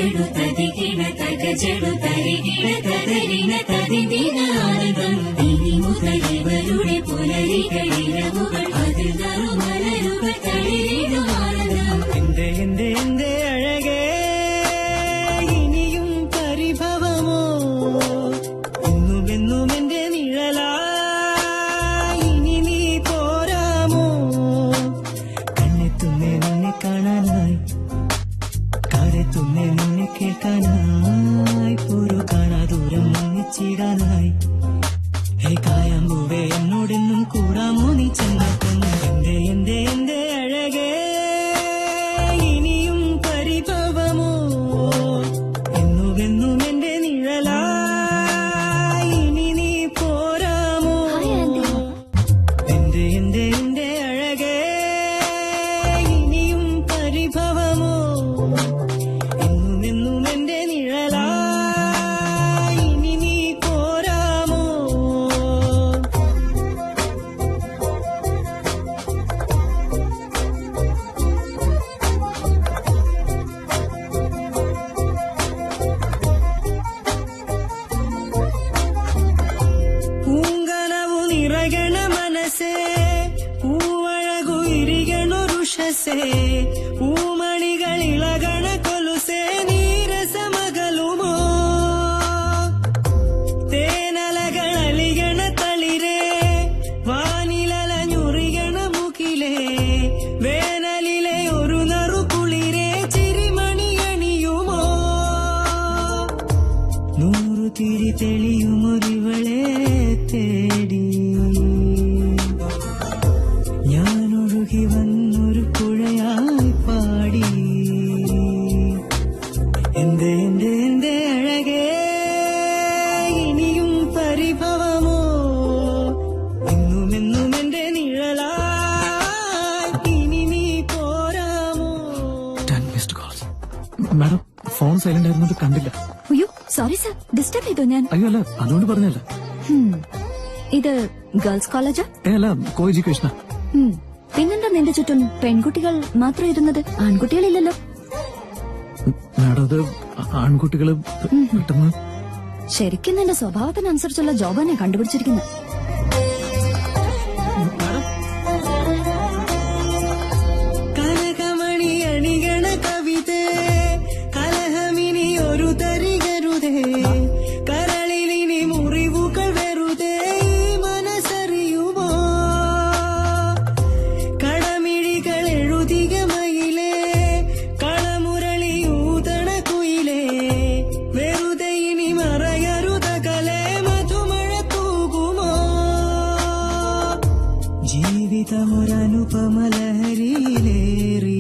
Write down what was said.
ചെടു തതികിട തക ചെടു തരികിട തകരിണ തതിദിന ആനന്ദം ഇനി മുതൽ ഇവരുടെ പുലരികളിരവുകൾ അതിൽ നറുമലരുകൾ തളിരിടും ആനന്ദം. എന്റെ എന്റെ എന്റെ അഴകേ ഇനിയും പരിഭവമോ എന്നുമെന്നും എന്റെ നിഴലായി ഇനി നീ പോരാമോ കണ്ണെത്തുന്നേ നിന്നെ കാണാനായി കാതെത്തുന്നേ നിന്നെ കേൾക്കാനായി പോരോ കാണാ ദൂരം ഒന്നിച്ചിടാനായി ഹേ കായാമ്പൂവേ എന്നോടെന്നും കൂടാമോ നീ ചെന്നപ്പം എന്റെ എന്റെ എന്റെ അഴകേ ഇനിയും പരിഭവമോ എന്നുമെന്നും എന്റെ നിഴലായി ഇനി നീ പോരാമോ എന്റെ എന്റെ എന്റെ അഴകേ ഇനിയും പരിഭവമോ എന്നുമെന്നും എന്റെ നിഴലായി ഇനി നീ പോരാമോ. പൂങ്കനവു നിറകണ മനസ്സേ പൂവഴകു ഇരികണു ಋಷಸೇ പൂമണികൾ ഇളകണ കൊലുസേ നീരസമകലുമോ തേനലകൾ അലികണ തളിരേ വാനിലഞ്ഞുറികണ മുകിലേ വേനലിലെ ഒരു നറുകുളിരേ ചിരിമണിയണിയുമോ നൂറു തിരി തെളിയുമൊരിവളെ തേടി ഞാനൊഴുകി വന്നൊരു പുഴയായി പാടി എന്റെ എന്റെ എന്റെ അഴകേ ഇനിയും പരിഭവമോ എന്നുമെന്നും എന്റെ നിഴലായി ഇനി നീ പോരാമോ. 10 missed calls. Madam phone silent ആയിരുന്നത് കണ്ടില്ല. അയ്യോ സോറി സർ, ഡിസ്റ്റർബ് ചെയ്തോ ഞാൻ? അയ്യോ അല്ല, അതുകൊണ്ട് പറഞ്ഞല്ല. ഇത് ഗേൾസ് കോളേജാ? അല്ല, കോ എഡ്യൂക്കേഷനാ. പിന്നെന്താ നിന്റെ ചുറ്റും പെൺകുട്ടികൾ മാത്രം ഇരുന്നത്, ആൺകുട്ടികളില്ലല്ലോ? മാഡം അത് ആൺകുട്ടികള് പെട്ടെന്ന് ശരിക്കും നിന്റെ സ്വഭാവത്തിനനുസരിച്ചുള്ള ജോബാണ് കണ്ടുപിടിച്ചിരിക്കുന്നത്. കനകമണി അണികണ കവിതേ കലഹമിനി ഒരു തരികരുതേ കരളിലിനി മുറിവുകൾ വെറുതേ മനസ്സറിയുമോ കടമിഴികൾ എഴുതിക മയിലേ കളമുരളിയൂതണ കുയിലേ വെറുതെ ഇനി മറയരുതകലേ മധുമഴ തൂകുമോ ജീവിതമൊരനുപമലഹരിയിലേറി